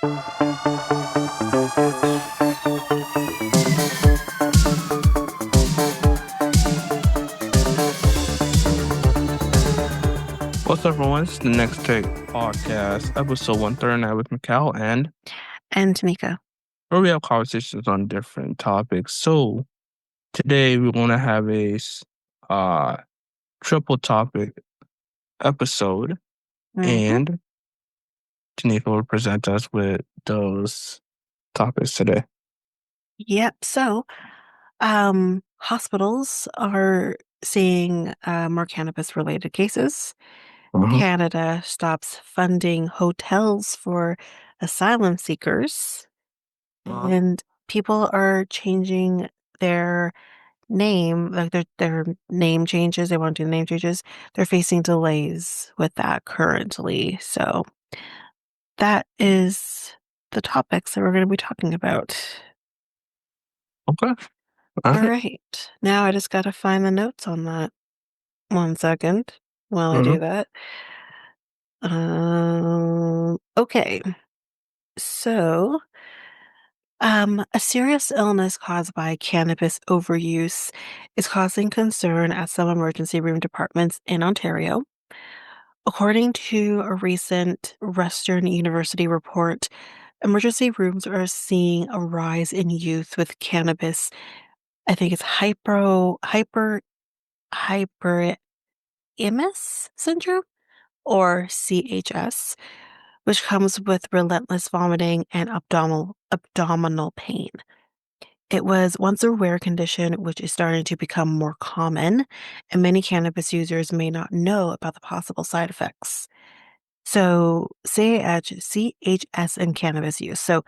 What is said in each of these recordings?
What's up, everyone? It's the Next Take Podcast, episode 139 with Mikel And Tanyka. where we have conversations on different topics. So today we want to have uh triple topic episode, hmm and Tanika will present us with those topics today. Yep. So, hospitals are seeing more cannabis-related cases. Uh-huh. Canada stops funding hotels for asylum seekers, Uh-huh. and people are changing their name, like their name changes. They want to do name changes. They're facing delays with that currently. So that is the topics that we're going to be talking about. Okay. All All right. right. Now I just got to find the notes on that. One second while I Uh-huh. do that. Okay. So, a serious illness caused by cannabis overuse is causing concern at some emergency room departments in Ontario. According to a recent Western University report, emergency rooms are seeing a rise in youth with cannabis. I think it's hyper MS syndrome or CHS, which comes with relentless vomiting and abdominal pain. It was once a rare condition which is starting to become more common, and many cannabis users may not know about the possible side effects. So, CHS and cannabis use. So,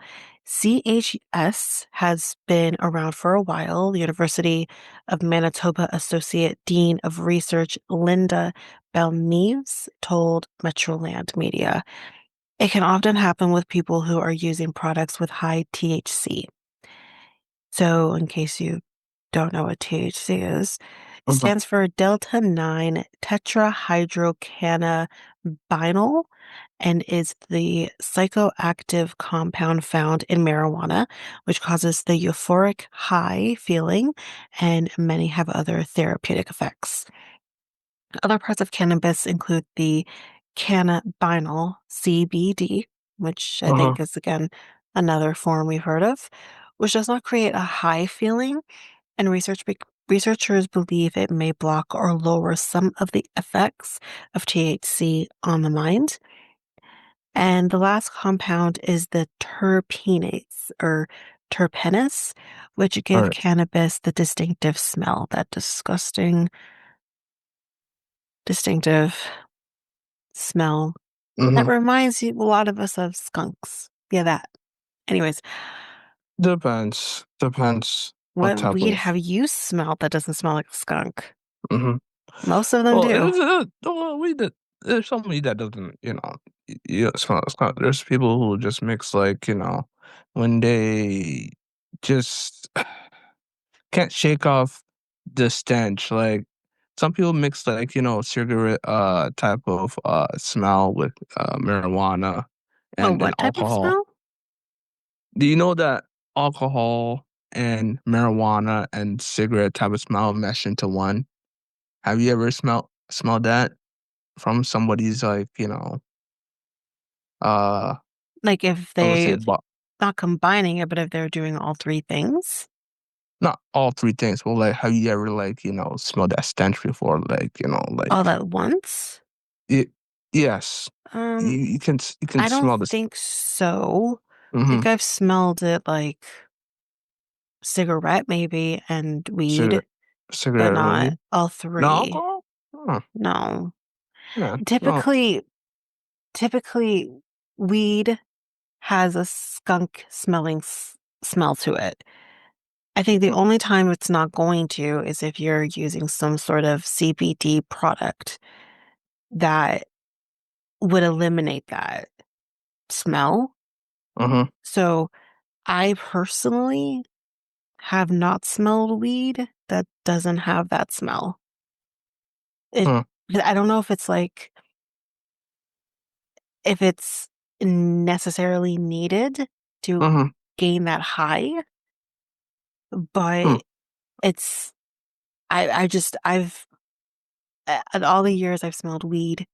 CHS has been around for a while. The University of Manitoba Associate Dean of Research Linda Belneves told Metroland Media. It can often happen with people who are using products with high THC. So, in case you don't know what THC is, it Uh-huh. stands for delta 9 tetrahydrocannabidiol and is the psychoactive compound found in marijuana, which causes the euphoric high feeling, and many have other therapeutic effects. Other parts of cannabis include the cannabidiol, CBD, which I Uh-huh. think is again another form we've heard of, which does not create a high feeling, and researchers believe it may block or lower some of the effects of THC on the mind. And the last compound is the terpenates or terpenes, which All give right. cannabis the distinctive smell, that disgusting, distinctive smell that Mm-hmm. reminds you a lot of us of skunks. Yeah, that. Anyways, Depends what what type weed of. have you smelled that doesn't smell like a skunk? Mm-hmm. Most of them Well, do. we did. There's somebody that doesn't, it's not. There's people who just mix, like, when they just can't shake off the stench. Like, some people mix, like, cigarette type of smell with marijuana Oh, and what type of alcohol. smell? Do you know that alcohol and marijuana and cigarette type of smell mesh into one? Have you ever smelled that from somebody's, like, uh Like if I would say, they not combining it, but if they're doing all three things not all three things, but, like, have you ever, like, smelled that stench before? Like, all like, at once. it, yes, you, Um, you can I don't smell this. think so. I Mm-hmm. think I've smelled it like cigarette maybe and weed, Cigarette, but cigarette, not maybe. all No three. alcohol? Huh. No. Yeah. Well. Typically weed has a skunk smelling smell to it. I think the only time it's not going to is if you're using some sort of CBD product that would eliminate that smell. Uh-huh. So I personally have not smelled weed that doesn't have that smell. It, Huh. I don't know if it's necessarily needed to Mhm. gain that high, Hmm. but it's in all the years I've smelled weed,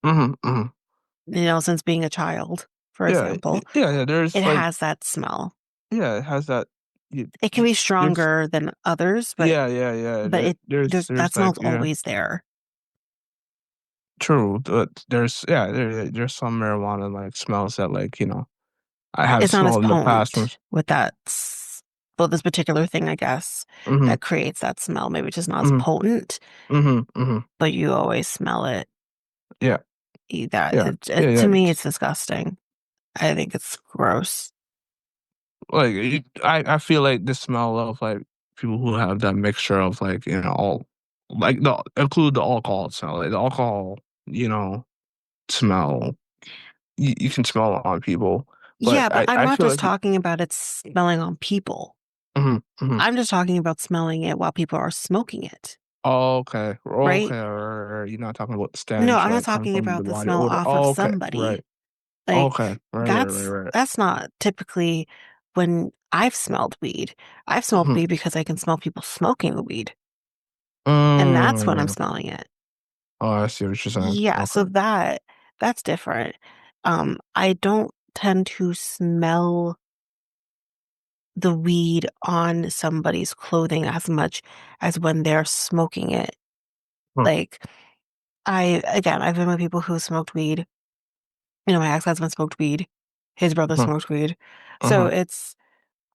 Mhm. Mhm. since being a child, for Yeah. example, Yeah. it There's like has that smell. yeah, it has that. You, It can be there's stronger than others, but yeah, yeah, yeah. but it that There's like smell's always there. true, but there's yeah, there's some marijuana like smells that like I have It's not as smelled in the past from. potent with well, this particular thing, I guess, Mhm. that creates that smell. Maybe just not as Mhm. potent, Mhm. Mhm. but you always smell it. Yeah. Yeah. Yeah. To Yeah. me, it's disgusting. I think it's gross. Like I feel like the smell of like people who have that mixture of like all like the include the alcohol smell, like the alcohol you know smell. You can smell it on people, but Yeah, but I'm I not feel just like talking about it smelling on people. mhm, mhm. I'm just talking about smelling it while people are smoking it, Oh, okay. right? Okay. Right. You're not talking about the No, stench I'm not like talking from about the the body smell odor. off of Oh, okay. somebody. Right. Like Okay. Right. that's not typically when I've smelled weed. I've smelled Mhm. weed because I can smell people smoking the weed, and that's when I'm Mm. smelling it. Oh, I see what you're saying. Yeah, Okay. so that's different. I don't tend to smell the weed on somebody's clothing as much as when they're smoking it. Huh. Like I've been with people who smoked weed. My ex-husband smoked weed. His brother Huh. smoked weed. So Uh-huh.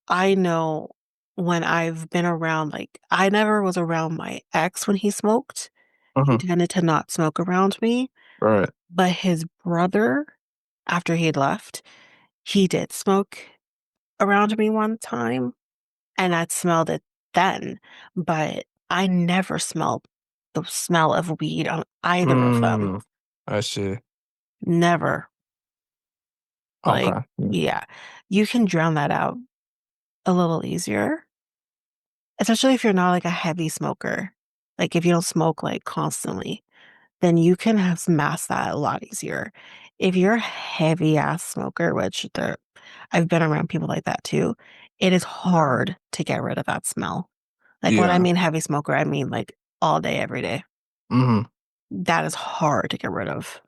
I know when I've been around, like, I never was around my ex when he smoked. He Uh-huh. tended to not smoke around me, Right. but his brother, after he had left, he did smoke around me one time, and I smelled it then, but I never smelled the smell of weed on either of them. Mm. I see. Never. Like, Okay. Mm. yeah, you can drown that out a little easier, especially if you're not like a heavy smoker. Like, if you don't smoke like constantly, then you can have mask that a lot easier. If you're a heavy ass smoker, I've been around people like that too, it is hard to get rid of that smell. Like when I Yeah. mean heavy smoker, I mean like all day, every day. Mm-hmm. That is hard to get rid of.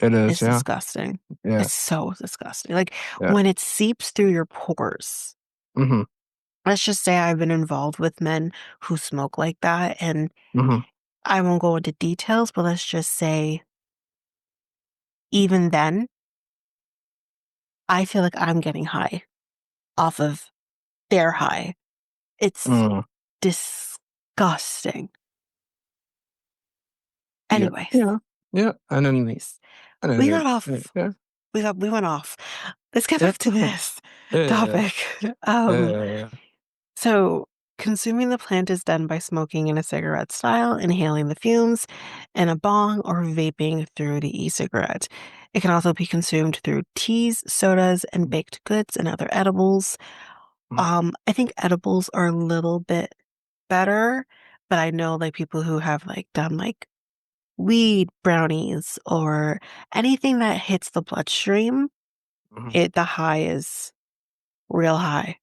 It is. It's Yeah. disgusting. Yeah. It's so disgusting. Like Yeah. when it seeps through your pores. Mm-hmm. Let's just say I've been involved with men who smoke like that, and Mm-hmm. I won't go into details, but let's just say even then, I feel like I'm getting high off of their high. It's Mm. disgusting. Yeah. Anyways, Yeah. Yeah. anyways, And then we got off. yeah. We went off. Let's get Yeah. back to this Yeah. Yeah. topic. Yeah. Um, Yeah. Yeah. so consuming the plant is done by smoking in a cigarette style, inhaling the fumes in a bong, or vaping through the e-cigarette. It can also be consumed through teas, sodas, and baked goods and other edibles. Mhm. I think edibles are a little bit better, but I know like people who have like done like weed brownies or anything that hits the bloodstream, Mhm. the high is real high,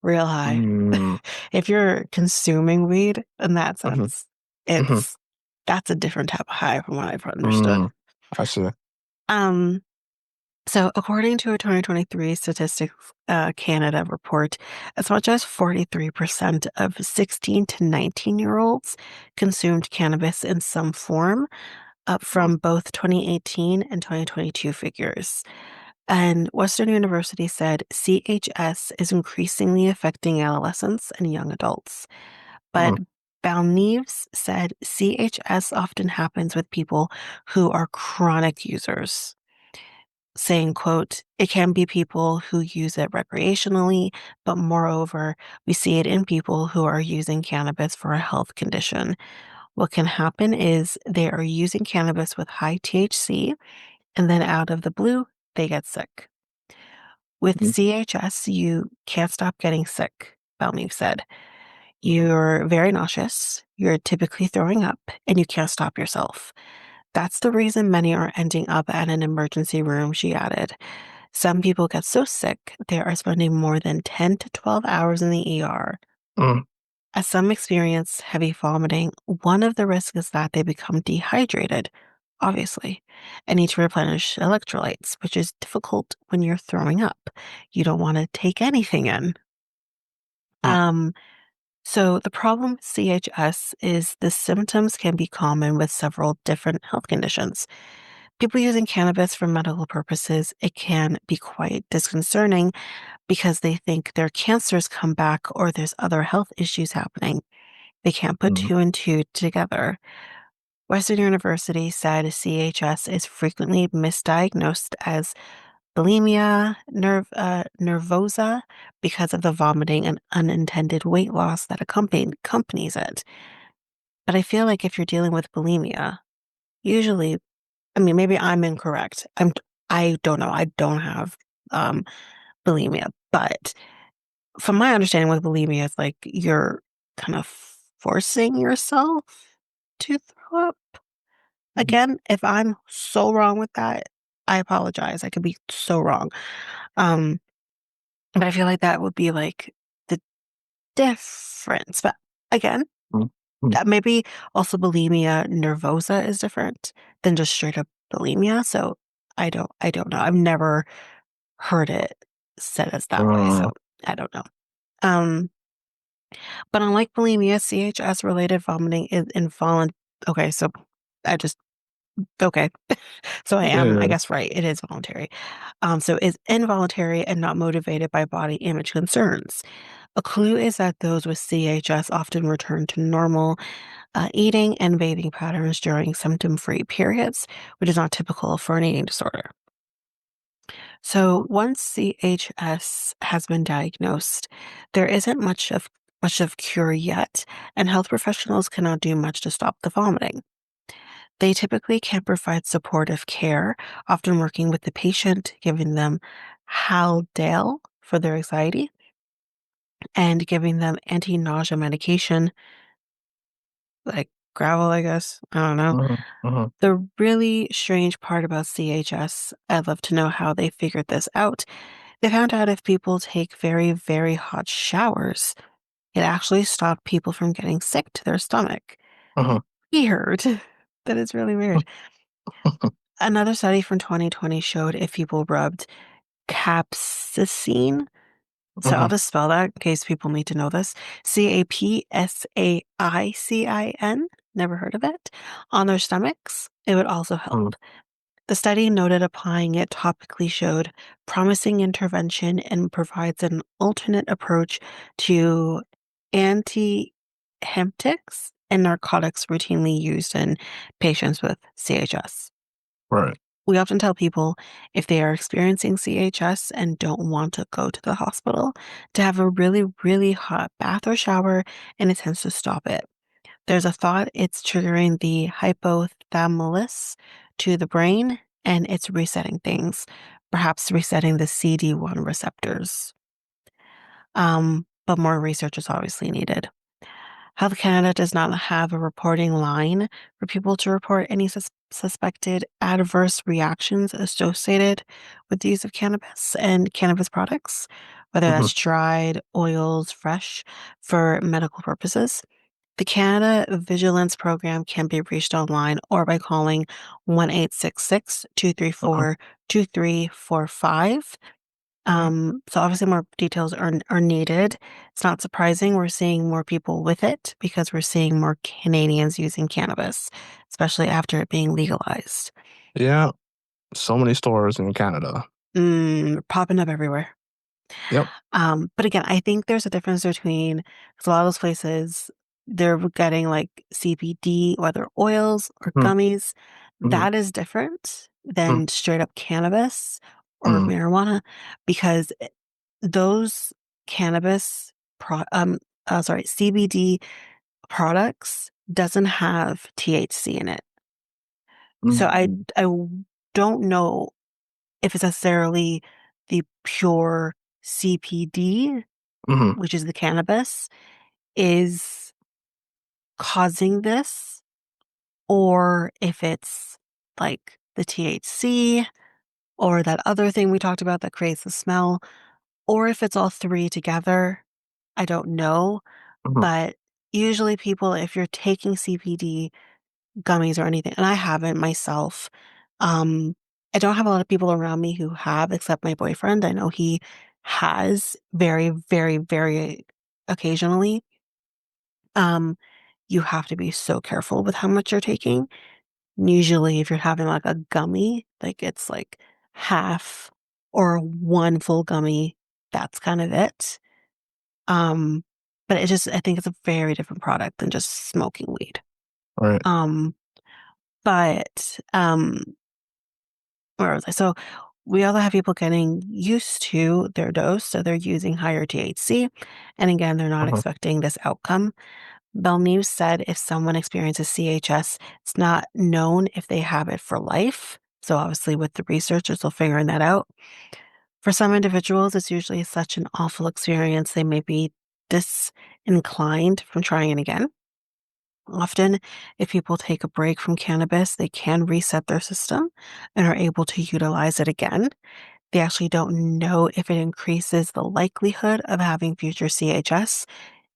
real high. Mm. If you're consuming weed in that Mhm. sense, Mhm. it's that's a different type of high from what I've understood. Mm. I see. Um, So, according to a 2023 Statistics Canada report, as much as 43% of 16 to 19-year-olds consumed cannabis in some form, up Mhm. from both 2018 and 2022 figures. And Western University said CHS is increasingly affecting adolescents and young adults. But Mhm. Balneves said CHS often happens with people who are chronic users, saying, quote, "It can be people who use it recreationally, but moreover, we see it in people who are using cannabis for a health condition. What can happen is they are using cannabis with high THC, and then out of the blue, they get sick. With Mhm. CHS, you can't stop getting sick," Balmeev said. "You're very nauseous, you're typically throwing up, and you can't stop yourself. That's the reason many are ending up at an emergency room, she added. Some people get so sick they are spending more than 10 to 12 hours in the ER. Mm, As some experience heavy vomiting, one of the risks is that they become dehydrated, obviously, and need to replenish electrolytes, which is difficult when you're throwing up. You don't want to take anything in. mm, Um, so the problem with CHS is the symptoms can be common with several different health conditions. People using cannabis for medical purposes, it can be quite disconcerting because they think their cancers come back or there's other health issues happening. They can't put mm, two and two together. Western University said CHS is frequently misdiagnosed as bulimia nervosa because of the vomiting and unintended weight loss that accompanies it. But I feel like if you're dealing with bulimia, usually, I mean, maybe I'm incorrect. I don't know. I don't have um, bulimia, but from my understanding with bulimia, it's like you're kind of forcing yourself to throw up. mm, Again, if I'm so wrong with that, I apologize. I could be so wrong. Um, but I feel like that would be like the difference. But again, mm, mm. maybe also bulimia nervosa is different than just straight up bulimia. So I don't know. I've never heard it said as that way. Mm, So I don't know. Um, but unlike bulimia, CHS related vomiting is involuntary. Okay, so I just okay. So I am, I yeah. guess, right. It is voluntary. So it's involuntary and not motivated by body image concerns. A clue is that those with CHS often return to normal eating and bathing patterns during symptom-free periods, which is not typical for an eating disorder. So once CHS has been diagnosed, there isn't much of cure yet, and health professionals cannot do much to stop the vomiting. They typically can provide supportive care, often working with the patient, giving them Haldale for their anxiety and giving them anti-nausea medication like gravel, I guess. I don't know. Mhm, mhm, The really strange part about CHS, I'd love to know how they figured this out. They found out if people take very, very hot showers, it actually stopped people from getting sick to their stomach. mhm, Weird. That is really weird. Another study from 2020 showed if people rubbed capsaicin, so I'll mhm, just spell that in case people need to know this. CAPSAICIN, never heard of it, on their stomachs, it would also mhm. help. The study noted applying it topically showed promising intervention and provides an alternate approach to antiemetic and narcotics routinely used in patients with CHS. Right. We often tell people if they are experiencing CHS and don't want to go to the hospital to have a really, really hot bath or shower, and it tends to stop it. There's a thought it's triggering the hypothalamus to the brain and it's resetting things, perhaps resetting the CD1 receptors. But more research is obviously needed. Health Canada does not have a reporting line for people to report any suspected adverse reactions associated with the use of cannabis and cannabis products, whether Mhm, that's dried, oils, fresh, for medical purposes. The Canada Vigilance Program can be reached online or by calling 1-866-234-2345. mhm. 2345. Yeah. So obviously more details are needed. It's not surprising we're seeing more people with it because we're seeing more Canadians using cannabis, especially after it being legalized. Yeah. So many stores in Canada. Popping up everywhere. Yep. But again, I think there's a difference between 'cause a lot of those places they're getting like CBD, whether oils or Mhm, gummies. mhm, That is different mhm, than straight up cannabis or mhm, marijuana because those cannabis CBD products doesn't have THC in it. So mhm, don't know if it's necessarily the pure CPD, mhm, which is the cannabis, is causing this, or if it's like the THC or that other thing we talked about that creates the smell, or if it's all three together, I don't know. Mhm, But usually people, if you're taking CBD gummies or anything, and I haven't myself, um, I don't have a lot of people around me who have, except my boyfriend. I know he has very, very, very occasionally. Um, you have to be so careful with how much you're taking. Usually, if you're having like a gummy, like it's like half or one full gummy, that's kind of it. Um, but it just, I think it's a very different product than just smoking weed. right. Um, but where was I? So we also have people getting used to their dose, so they're using higher THC, and again, they're not Mhm, expecting this outcome. Belnews said if someone experiences CHS, it's not known if they have it for life. So obviously, with the research, they're still figuring that out. For some individuals, it's usually such an awful experience they may be disinclined from trying it again. Often, if people take a break from cannabis, they can reset their system and are able to utilize it again. They actually don't know if it increases the likelihood of having future CHS,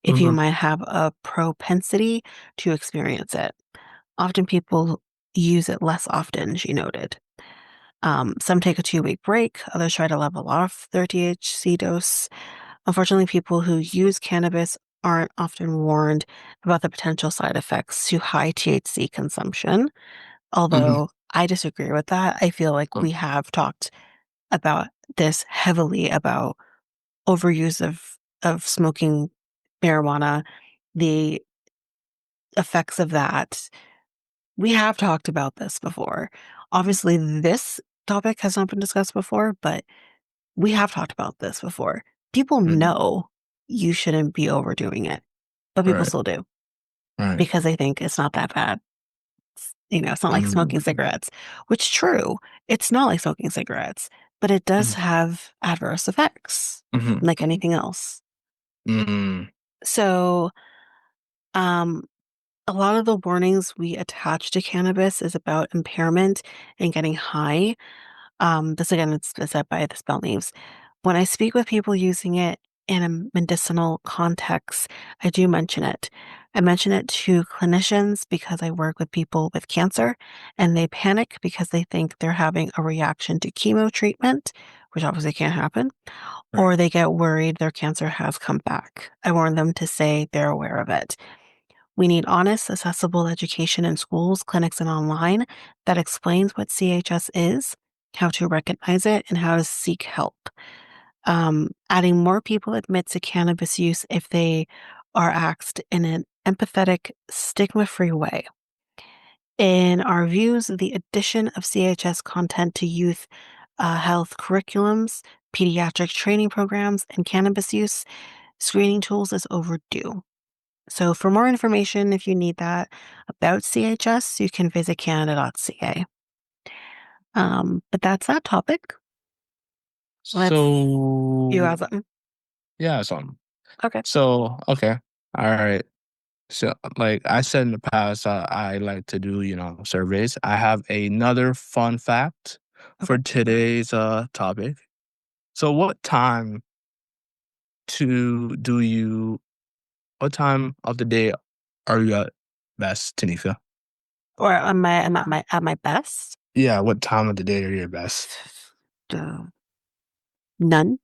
if you mhm, might have a propensity to experience it. Often people use it less often, she noted. Some take a 2-week break, others try to level off their THC dose. Unfortunately, people who use cannabis aren't often warned about the potential side effects to high THC consumption. mhm, Although I disagree with that. I feel like mm, we have talked about this heavily about overuse of smoking marijuana, the effects of that. We have talked about this before. Obviously, this topic has not been discussed before, but we have talked about this before. People mm, know you shouldn't be overdoing it, but people right, still do right. because they think it's not that bad. It's not like smoking Mm, cigarettes, which true, it's not like smoking cigarettes, but it does mhm, have adverse effects mhm, like anything else. mm, So, um, a lot of the warnings we attach to cannabis is about impairment and getting high. This again, it's said by the spell names. When I speak with people using it in a medicinal context, I do mention it. I mention it to clinicians because I work with people with cancer and they panic because they think they're having a reaction to chemo treatment, which obviously can't happen, right. or they get worried their cancer has come back. I warn them to say they're aware of it. We need honest, accessible education in schools, clinics, and online that explains what CHS is, how to recognize it, and how to seek help. Adding more people admit to cannabis use if they are asked in an empathetic, stigma free way. In our views, the addition of CHS content to youth health curriculums, pediatric training programs, and cannabis use screening tools is overdue. So, for more information, if you need that about CHS, you can visit canada.ca. But that's that topic. Let's, you So have something? yeah, Okay. okay, all right. So, like I said in the past, I like to do, surveys. I have another fun fact Okay. for today's topic. So, to do you? What time of the day are you at best, Tanika? Or am I at my best? Yeah, what time of the day are you at best? Uh, None.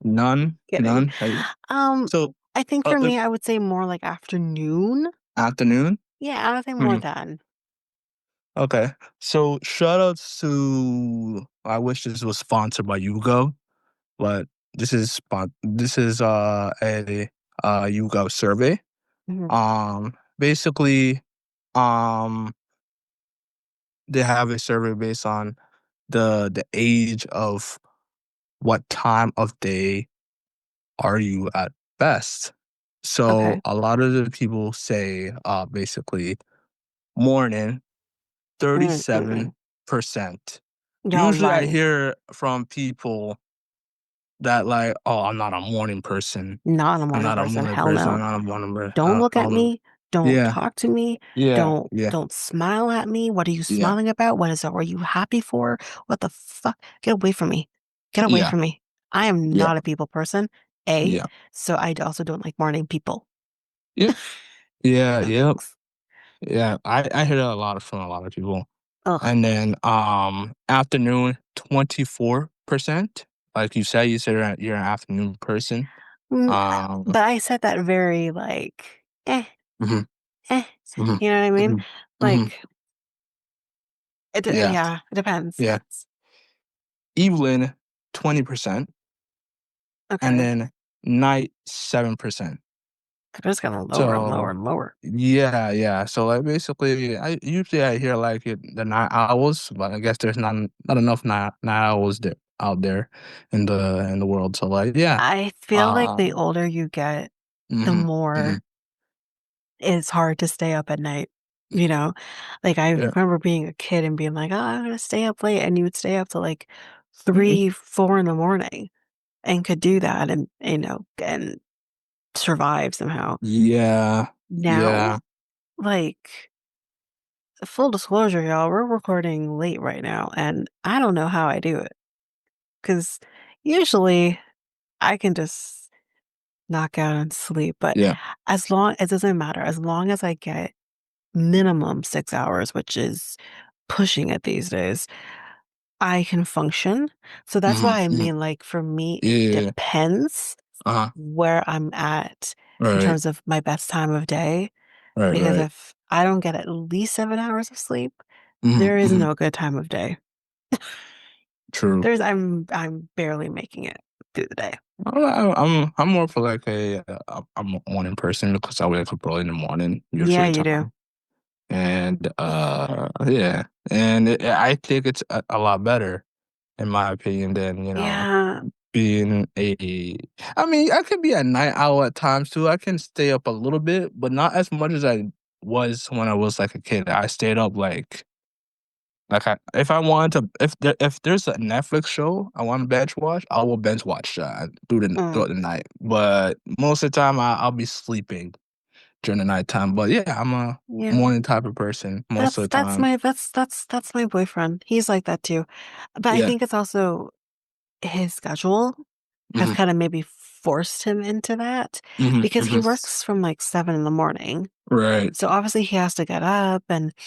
None, Kidding. none. Hey, Um, so, I think for me, I would say more like afternoon. afternoon. Yeah, I would say more Hmm. than. Okay. So, shout outs to. I wish this was sponsored by Yugo, but this is a YouGov survey. Mhm. Basically, um, they have a survey based on the age of what time of day are you at best. So Okay. a lot of the people say basically morning, Mm-mm. 37%. Y'all Usually I lying. hear from people that like, oh, I'm not a morning person. Not a I'm morning not a person. morning Hell person. no. I'm not a morning person. Don't look at me. Don't Yeah. talk to me. Yeah. Don't Yeah. don't smile at me. What are you Yeah. smiling about? What is that? Were you happy for? What the fuck? Get away from me. Get away Yeah. from me. I am Yeah. not a people person. A, Yeah. so I also don't like morning people. Yeah. Yeah. No Yep. thanks. Yeah. I hear that a lot from a lot of people. Ugh. And then afternoon 24%. Like you said you're an afternoon person. Um But I said that very like, mhm, eh. mhm, You know what I mean? mhm, mhm. Like, Yeah. yeah, it depends. Yeah. Evelyn 20%, and Okay. then night 7%. It just gonna lower and lower So and lower. yeah, yeah. So like basically, I hear like the night owls, but I guess there's not enough night owls out there in the world. So like yeah, I feel like uh, the older you get, the hmm hmm more it's hard to stay up at night. You know, like I yeah, remember being a kid and being like, "Oh, I'm gonna stay up late," and you would stay up to like mhm, 3, 4 in the morning and could do that and and survive somehow. yeah, Now, yeah, like full disclosure, y'all, we're recording late right now, and I don't know how I do it because usually I can just knock out and sleep, but yeah, as long it doesn't matter, as long as I get minimum 6 hours, which is pushing it these days, I can function. So that's hmm why I hmm mean, like, for me, it yeah, depends uh-huh, where I'm at in right, terms of my best time of day, right, because right, if I don't get at least 7 hours of sleep, hmm there is hmm no good time of day. true. I'm barely making it through the day. I'm more for like I'm a morning person because I wake up early in the morning, Yeah, usually you do. time. And yeah, and I think it's a lot better in my opinion than Yeah. being a. I mean, I could be a night owl at times too. I can stay up a little bit, but not as much as I was when I was like a kid. I stayed up if I wanted to, if there's a Netflix show I want to binge watch, I will binge watch that Mm, throughout the night. But most of the time, I'll be sleeping during the nighttime. But yeah, I'm a yeah. morning type of person most of the That's time. my that's my boyfriend. He's like that too. But I Yeah. think it's also his schedule has hmm kind of maybe forced him into that because he hmm works from like 7 in the morning. Right. So obviously he has to get up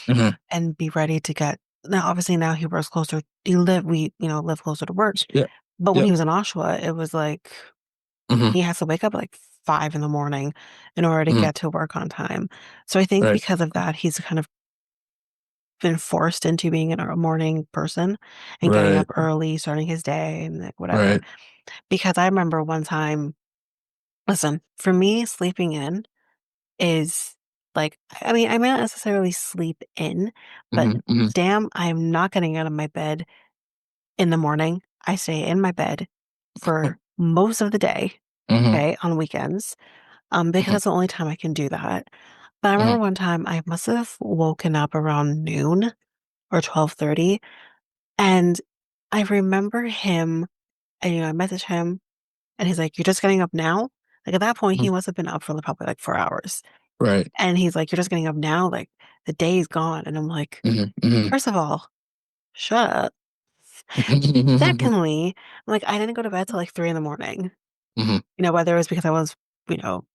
hmm and be ready to get now obviously now he works closer we live closer to work. Yeah. But when Yep. he was in Oshawa, it was like hmm he has to wake up at like 5 in the morning in order to hmm get to work on time. So I think Right. because of that, he's kind of been forced into being a morning person and getting Right. up early, starting his day and like whatever. Right. Because I remember one time, listen, for me, sleeping in is like, I mean, I may not necessarily sleep in, but hmm damn, I'm not getting out of my bed in the morning. I stay in my bed for most of the day, hmm okay, on weekends, because hmm that's the only time I can do that. But I remember hmm one time I must have woken up around noon or 12:30, and I remember him, and I messaged him, and he's like, "You're just getting up now?" Like, at that point, he must have been up for, like, probably, like, 4 hours, Right. and he's like, "You're just getting up now? Like, the day's gone." And I'm like, Hmm first of all, shut up. hmm Secondly, like, I didn't go to bed till, like, 3 in the morning, hmm whether it was because I was, you know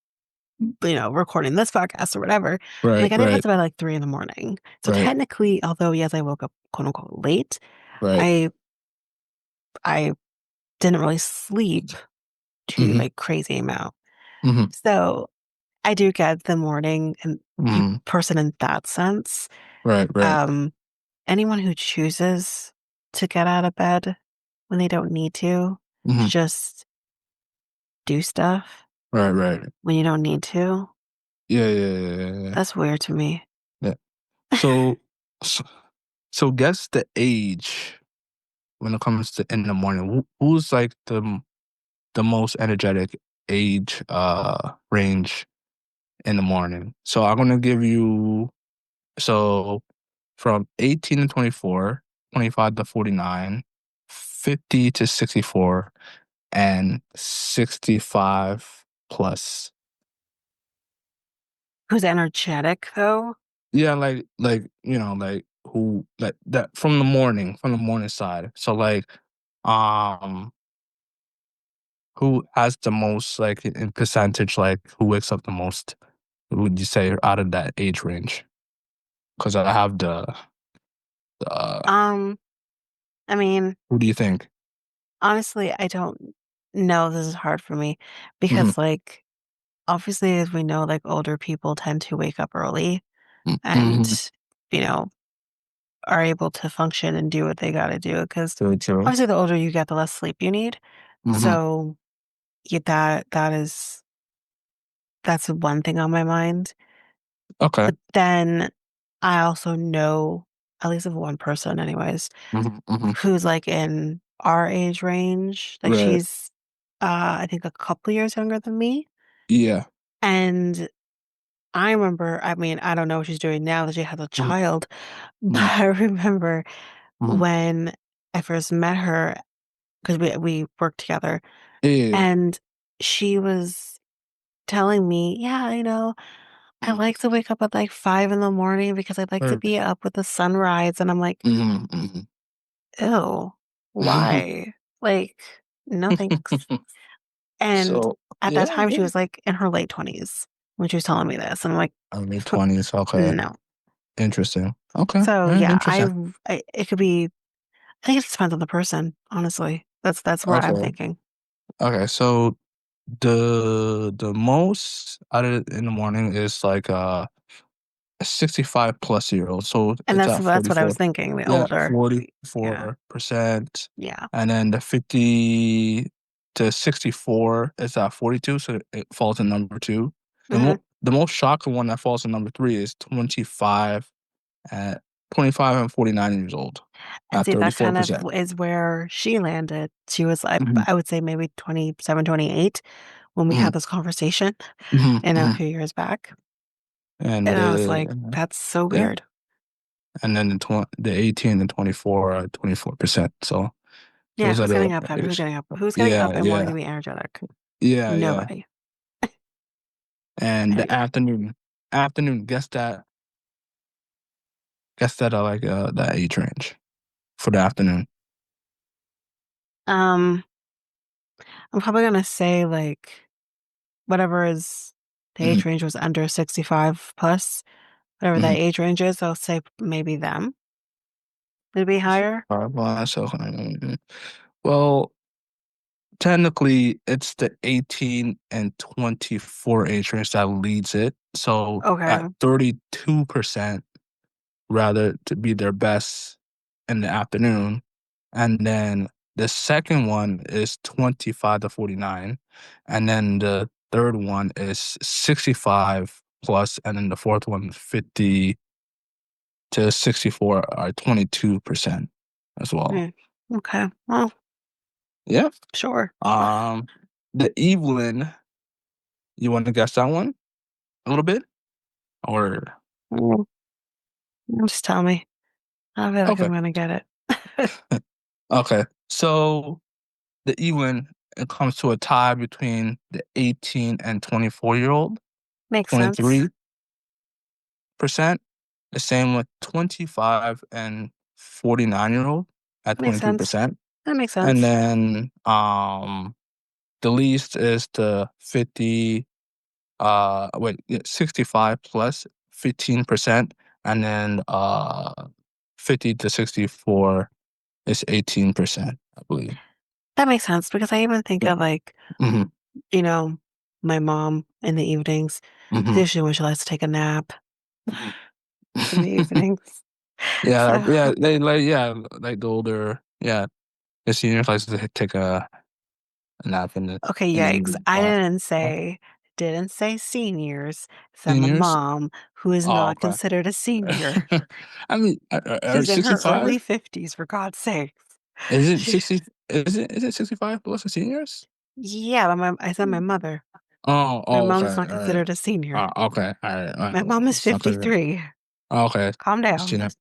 recording this podcast or whatever. Right. Like, I didn't get Right. to bed, like, 3 in the morning. So, Right. technically, although, yes, I woke up, quote, unquote, "late," Right. I I didn't really sleep to, hmm like, crazy amount. hmm So, I do get the morning and hmm person in that sense. Right. Right. Um, anyone who chooses to get out of bed when they don't need to hmm just do stuff Right. Right. when you don't need to, Yeah. Yeah. Yeah. Yeah. Yeah. that's weird to me. Yeah. So, so, so guess the age when it comes to in the morning. Who's like the most energetic age range in the morning? So I'm gonna give you so from 18 to 24, 25 to 49, 50 to 64, and 65 plus. Who's energetic though? Yeah, like like who like that from the morning side. So like, um, who has the most like in percentage, like who wakes up the most? Would you say out of that age range? Because I have the Um, I mean, who do you think? honestly, I don't know. This is hard for me Mm-hmm. because, like, obviously, as we know, like older people tend to wake up early Mm-hmm. and, you know, are able to function and do what they got to do. Because Very true. obviously, the older you get, the less sleep you need. Mm-hmm. So, yeah, that's one thing on my mind. Okay. But then I also know at least of one person, anyways, Mm-hmm. Mm-hmm. who's like in our age range. Like Right. she's I think a couple years younger than me. Yeah. And I remember, I mean, I don't know what she's doing now that she has a Mm-hmm. child, but Mm-hmm. I remember Mm-hmm. when I first met her because we worked together Yeah. Yeah, and she was telling me, yeah, I yeah. like to wake up at like 5 in the morning because I like to Mm-hmm. be up with the sunrise. And I'm like, Mm-hmm. ew, Mm-hmm. why? Like, no thanks. And So at that yeah, time, she yeah. was like in her late 20s when she was telling me this. And I'm like, Early 20s. Okay. no. Interesting. Okay. So Very yeah, interesting. it could be, I think it just depends on the person, honestly. That's where I'm Okay. thinking. Okay. So the most out of in the morning is like a 65 plus year old. So And it's that's at that's what I was 44. thinking, the Yeah, older. Yeah. 44%. Yeah. And then the 50 to 64 is at 42, so it falls in number two. Hmm. The most shocking one that falls in number three is at 25 and 49 years old And at see, that kind of 34%. is where she landed. She was, Hmm. I would say maybe 27, 28 when we Hmm. had this conversation Hmm. in a Hmm. few years back. And And I was like, the that's so yeah, weird. and then the 18 and 24 are 24%. So Yeah, those are who's the getting up then? Who's getting up? Who's getting up yeah, and wanting to yeah, be energetic? yeah, yeah. Nobody. And the Anyway. afternoon, guess that I like that age range for the afternoon. Um, I'm probably gonna say like whatever is the Mm-hmm. age range was under 65 plus, whatever that Mm-hmm. age range is, I'll say maybe them would be higher. All right, well, so, well, technically, it's the 18 and 24 age range that leads it. So at Okay. 32%, rather to be their best in the afternoon. And then the second one is 25 to 49. And then the third one is 65 plus. And then the fourth one, 50 to 64 are 22% as well. Hmm. Okay. Well, Yeah. sure. Um, the Evelyn, you want to guess that one a little bit? Or, Mm, just tell me. I feel like okay. I'm gonna get it. Okay. So the Evelyn, it comes to a tie between the 18 and 24-year-old, Makes sense. 23%. The same with 25 and 49-year-old at Makes sense. 23%. That makes And sense. then the least is the 50 yeah, 65 plus 15%. And then 50 to 64 is 18%, I believe. That makes sense because I even think Yeah. of like, Hmm. you know, my mom in the evenings. It's Hmm. usually when she likes to take a nap in the Hmm. evenings. Yeah, So, yeah, they like yeah, like the older yeah, the seniors like to take a nap okay, in the yikes. evening. I Well, didn't say seniors. Said my seniors? mom, who is Oh, not okay. considered a senior. I mean, are She's in her 65? early 50s, for God's sake. Is it She, 60? Is it 65 plus the seniors? yeah, but I said my mother. Oh, My oh, mom's okay, not all right. considered a senior. Okay, all right, all right. My mom is It's not 'cause 53. okay, Calm down. she not,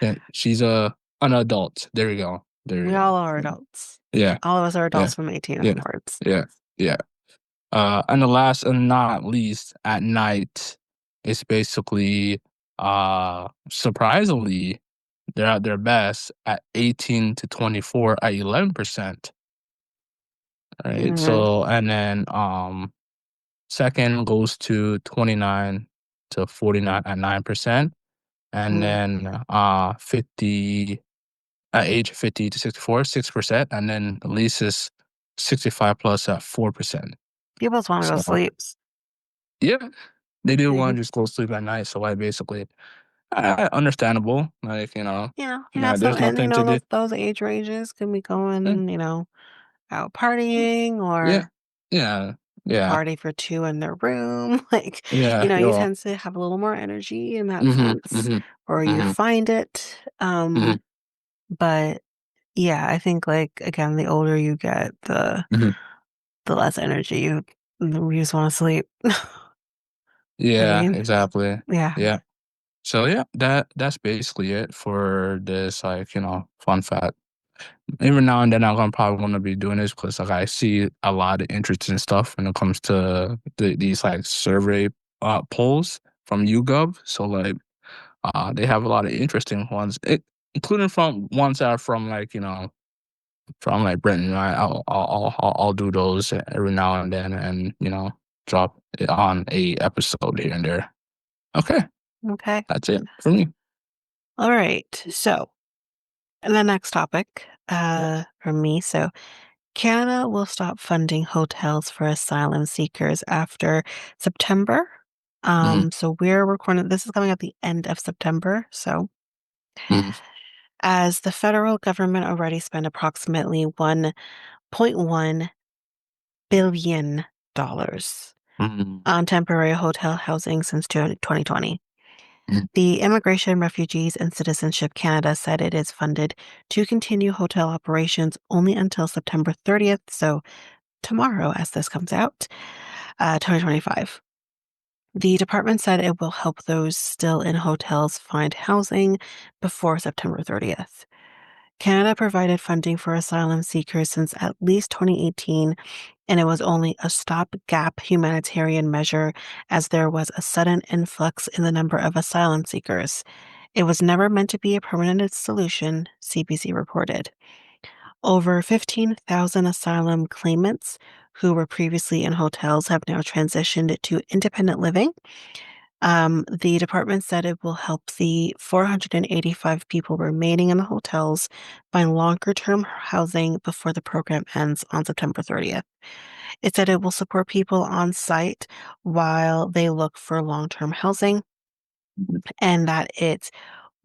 yeah, she's an adult. There you go. There you We go. all are adults. Yeah, All of us are yeah, adults from 18 yeah, onwards. yeah, yeah. And the last and not least, at night. it's basically surprisingly they're at their best at 18 to 24 at 11%. Right. Mhm. So and then second goes to 29 to 49 at 9%. And Mm. then 50 at age 50 to 64, 6%. And then the least is 65 plus at 4%. People just want to go So sleep. yeah, they do want They, to just go sleep at night. So I basically understandable. Like, you have some, there's and nothing to do. those age ranges can be Yeah, going, out partying yeah, or yeah, yeah, party for two in their room. Like, yeah. you Yo, tend to have a little more energy in that mm-hmm, sense, mm-hmm, or you mm-hmm, find it. mm-hmm, But yeah, I think like again, the older you get, mm-hmm. the less energy you just want to sleep. I Yeah, mean, exactly. yeah. Yeah. So yeah, that's basically it for this like, fun fact. Every now and then I'm gonna probably want to be doing this because like I see a lot of interesting stuff when it comes to these like survey polls from YouGov. So like they have a lot of interesting ones, including from ones that are from like from like Britain. Right? I'll do those every now and then, and drop it on a episode here and there. Okay, Okay. that's it for me. All right. So, and the next topic, Yep. from me. So, Canada will stop funding hotels for asylum seekers after September. Hmm. So we're recording, this is coming at the end of September. So, Hmm. as the federal government already spent approximately $1.1 billion Hmm. on temporary hotel housing since 2020. The Immigration, Refugees, and Citizenship Canada said it is funded to continue hotel operations only until September 30th, so tomorrow, as this comes out, 2025. The department said it will help those still in hotels find housing before September 30th. Canada provided funding for asylum seekers since at least 2018, and it was only a stopgap humanitarian measure as there was a sudden influx in the number of asylum seekers. It was never meant to be a permanent solution, CBC reported. Over 15,000 asylum claimants who were previously in hotels have now transitioned to independent living. The department said it will help the 485 people remaining in the hotels find longer term housing before the program ends on September 30th. It said it will support people on site while they look for long term housing and that it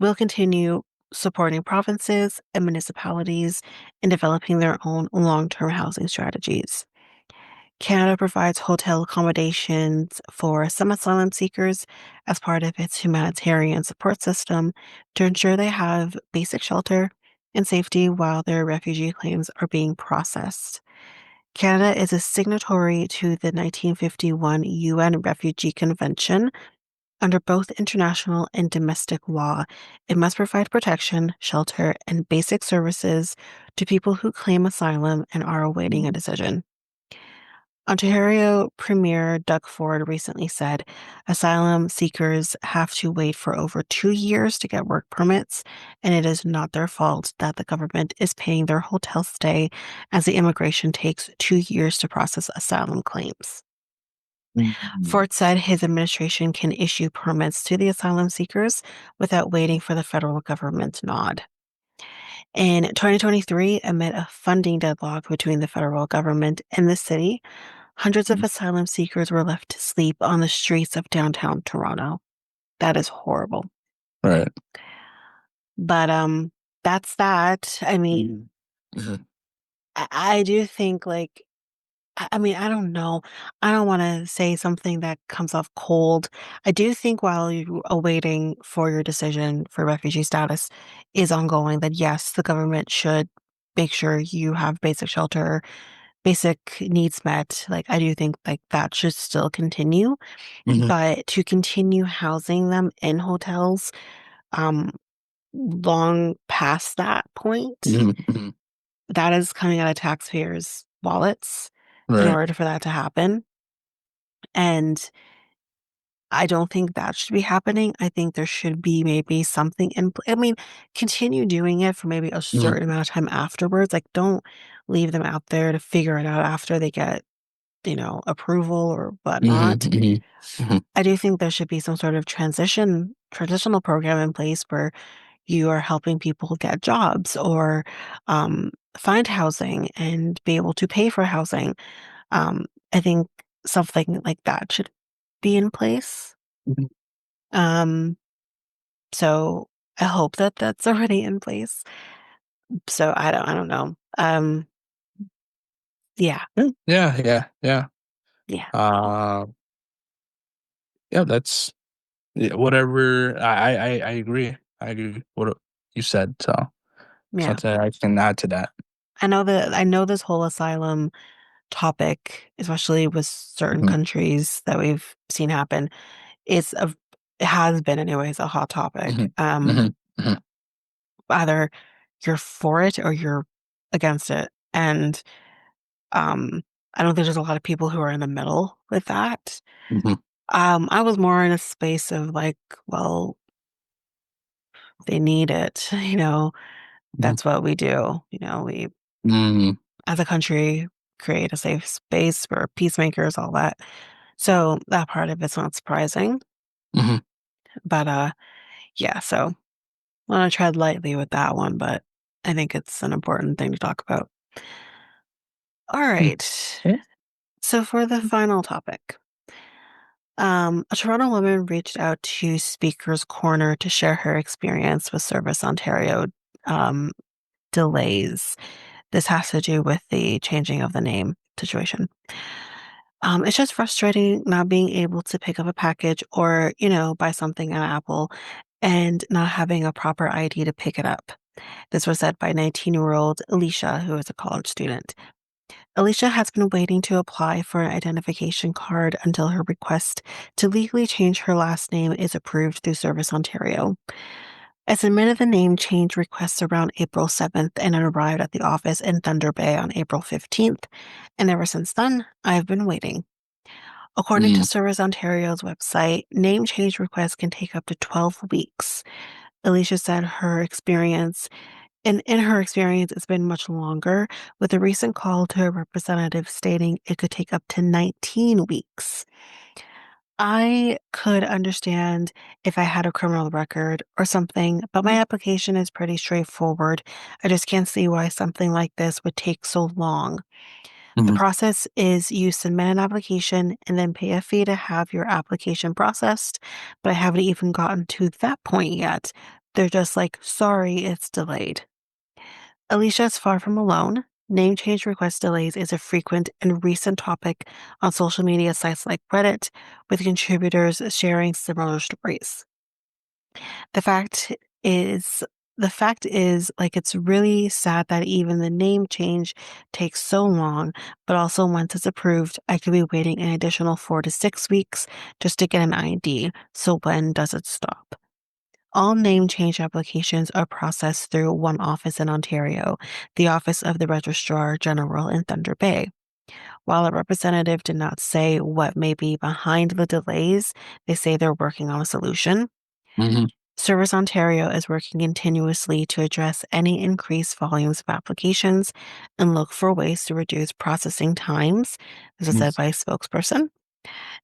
will continue supporting provinces and municipalities in developing their own long term housing strategies. Canada provides hotel accommodations for some asylum seekers as part of its humanitarian support system to ensure they have basic shelter and safety while their refugee claims are being processed. Canada is a signatory to the 1951 UN Refugee Convention. Under both international and domestic law, it must provide protection, shelter, and basic services to people who claim asylum and are awaiting a decision. Ontario Premier Doug Ford recently said asylum seekers have to wait for over 2 years to get work permits, and it is not their fault that the government is paying their hotel stay as the immigration takes 2 years to process asylum claims. Hmm. Ford said his administration can issue permits to the asylum seekers without waiting for the federal government's nod. In 2023, amid a funding deadlock between the federal government and the city, hundreds of asylum seekers were left to sleep on the streets of downtown Toronto. That is horrible. Right. But that's that. I mean, Mhm. Mhm. I do think like I mean, I don't know. I don't want to say something that comes off cold. I do think while you are waiting for your decision for refugee status is ongoing, that yes, the government should make sure you have basic shelter, basic needs met. Like I do think like that should still continue. Mhm. But to continue housing them in hotels, um, long past that point, Mhm. Mhm. that is coming out of taxpayers' wallets in Right. order for that to happen. And I don't think that should be happening. I think there should be maybe something in I mean, continue doing it for maybe a Mhm, certain amount of time afterwards. Like, don't leave them out there to figure it out after they get, approval or mhm, whatnot. mhm, mhm, I do think there should be some sort of transitional program in place where you are helping people get jobs or find housing and be able to pay for housing. I think something like that should be in place. mhm. Um, so I hope that that's already in place. So I don't know. Yeah, Yeah, yeah, yeah. yeah, Uh, yeah, that's yeah, whatever. I agree. I agree with what you said. So yeah. something I can add to that. I know this whole asylum topic, especially with certain Mhm, countries that we've seen happen, is a it has been anyways a hot topic. mhm, mhm, mhm, Either you're for it or you're against it. And um I don't think there's a lot of people who are in the middle with that. mhm, I was more in a space of like, well, they need it, mhm, that's what we do. We mhm, as a country create a safe space for peacemakers, all that. So that part of it's not surprising. mhm, But yeah, so I want to tread lightly with that one, but I think it's an important thing to talk about. All mhm. right. Yeah. So for the final topic, a Toronto woman reached out to Speaker's Corner to share her experience with Service Ontario um, delays. This has to do with the changing of the name situation. It's just frustrating not being able to pick up a package or, buy something at Apple and not having a proper ID to pick it up. This was said by 19-year-old Alicia, who is a college student. Alicia has been waiting to apply for an identification card until her request to legally change her last name is approved through Service Ontario. I submitted the name change request around April 7th and it arrived at the office in Thunder Bay on April 15th. And ever since then, I've been waiting. According to Mhm, Service Ontario's website, name change requests can take up to 12 weeks. Alicia said in her experience, it's been much longer, with a recent call to a representative stating it could take up to 19 weeks. I could understand if I had a criminal record or something, but my application is pretty straightforward. I just can't see why something like this would take so long. The mhm, process is you submit an application and then pay a fee to have your application processed, but I haven't even gotten to that point yet. They're just like, sorry, it's delayed. Alicia is far from alone. Name change request delays is a frequent and recent topic on social media sites like Reddit, with contributors sharing similar stories. The fact is, the fact is, like, it's really sad that even the name change takes so long, but also once it's approved, I could be waiting an additional 4 to 6 weeks just to get an ID. So when does it stop? All name change applications are processed through one office in Ontario, the Office of the Registrar General in Thunder Bay. While a representative did not say what may be behind the delays, they say they're working on a solution. mhm, Service Ontario is working continuously to address any increased volumes of applications and look for ways to reduce processing times, this was mhm, said by a spokesperson.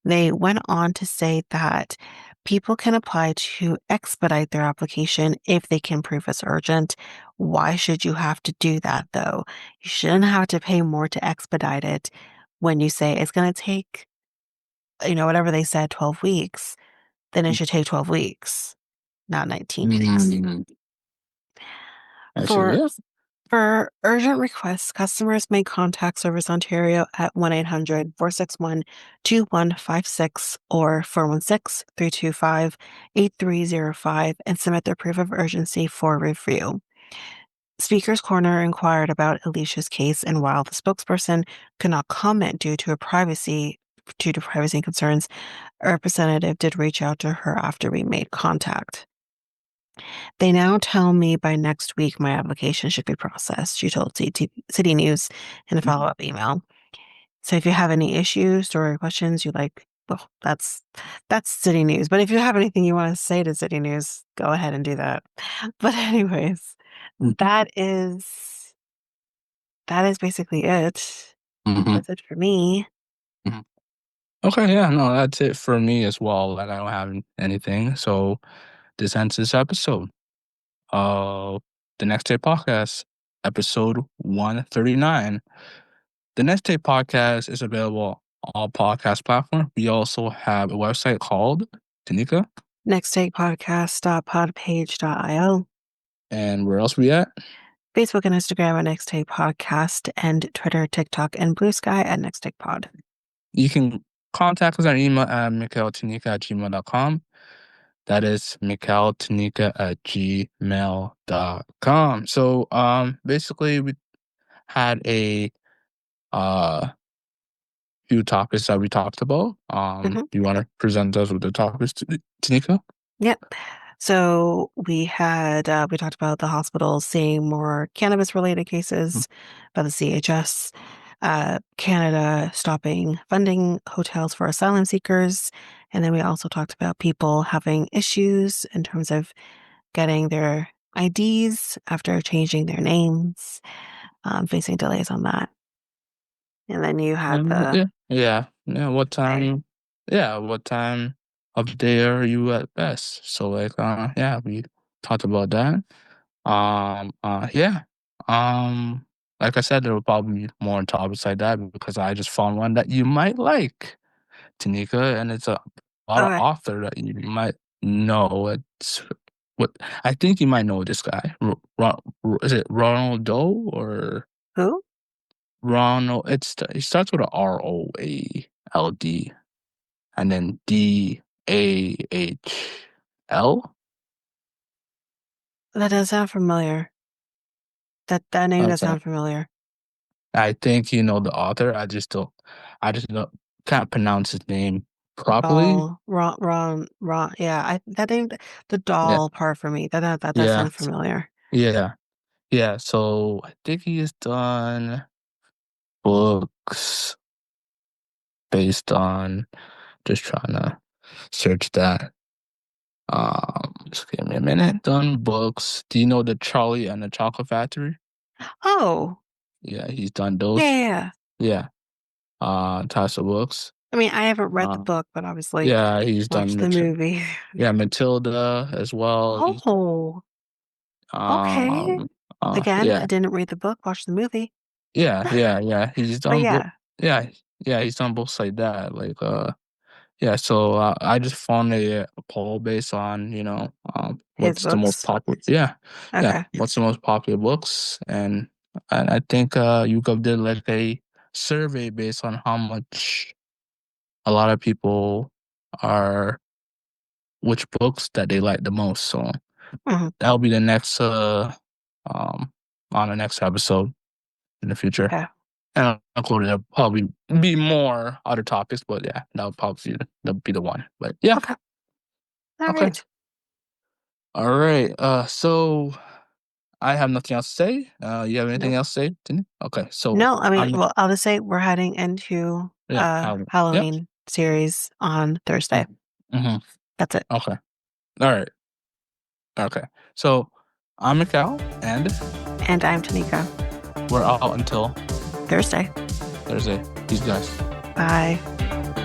They went on to say that people can apply to expedite their application if they can prove it's urgent. Why should you have to do that, though? You shouldn't have to pay more to expedite it when you say it's going to take, whatever they said, 12 weeks, then it should take 12 weeks, not 19 weeks. mhm. Actually, For yeah. For urgent requests, customers may contact Service Ontario at 1-800-461-2156 or 416-325-8305 and submit their proof of urgency for review. Speaker's Corner inquired about Alicia's case, and while the spokesperson could not comment due to privacy concerns, a representative did reach out to her after we made contact. They now tell me by next week my application should be processed, she told City News in a Mhm. follow-up email. So if you have any issues or questions you'd like Well, that's city news. But if you have anything you want to say to city news, go ahead and do that. But anyways, that is that is basically it. Mm-hmm. That's it for me. Okay, yeah, no, that's it for me as well. Like I don't have anything. So this ends this episode of the Next Day Podcast, episode 139. The Next Day Podcast is available on all podcast platforms. We also have a website called Tanika. Nexttagepodcast.podpage.io. And where else we at? Facebook and Instagram at Next Take Podcast, and Twitter, TikTok, and Blue Sky at Next Take Pod. You can contact us on email at mikeltanika@gmail.com. That is mikeltanika@gmail.com. So basically we had a few topics that we talked about. Mhm. Do you want to present us with the topics, Tanika? Yep. So we talked about the hospital seeing more cannabis-related cases by the CHS, Canada stopping funding hotels for asylum seekers, and then we also talked about people having issues in terms of getting their IDs after changing their names, facing delays on that. And then you had the Yeah. What day. time? Yeah, what time of day are you at best? So like, yeah, we talked about that. Yeah. Um, like I said, there will probably be more topics like that because I just found one that you might like, Tanika, and it's a lot of Okay. author that you might know. It's what I think you might know this guy. Is it Ronald Doe or Who? Ronald? It starts with a ROALD and then DAHL. That does sound familiar. That name does Okay. sound familiar. I think you know the author. I just don't can't pronounce his name properly. Ron. Yeah, that name, the Yeah, doll part for me. That does yeah, sound familiar. yeah, yeah. So I think he has done books based on just trying to search that. Just give me a minute. Done books. Do you know the Charlie and the Chocolate Factory? Oh, Yeah, he's done yeah, those. yeah, yeah. Yeah. Types of books. I mean, I haven't read the Uh, book, but obviously yeah, he's done watched the movie. yeah, Matilda as well. He's Oh, okay. um Again, I yeah. didn't read the book, watched the movie. Yeah. He's But done book yeah, yeah, yeah, he's done books like that. Like yeah, so I just found a poll based on, his what's the most books. popular Okay. what's the most popular books and I think YouGov did like a survey based on how much a lot of people are which books that they like the most. So Hmm. that'll be the next um on the next episode in the future. Okay. And I'll include there'll probably be more other topics, but yeah, that'll be the one. But yeah, Okay. All okay. right. All right. So I have nothing else to say. You have anything Nope. else to say, Tini? Okay, so No, I mean, I'm well, I'll just say we're heading into yeah, yep. Halloween series on Thursday. Mm-hmm. That's it. Okay. All right. Okay. So I'm Mikal and And I'm Tanika. we're out until Thursday. Thursday. Peace, guys. Bye.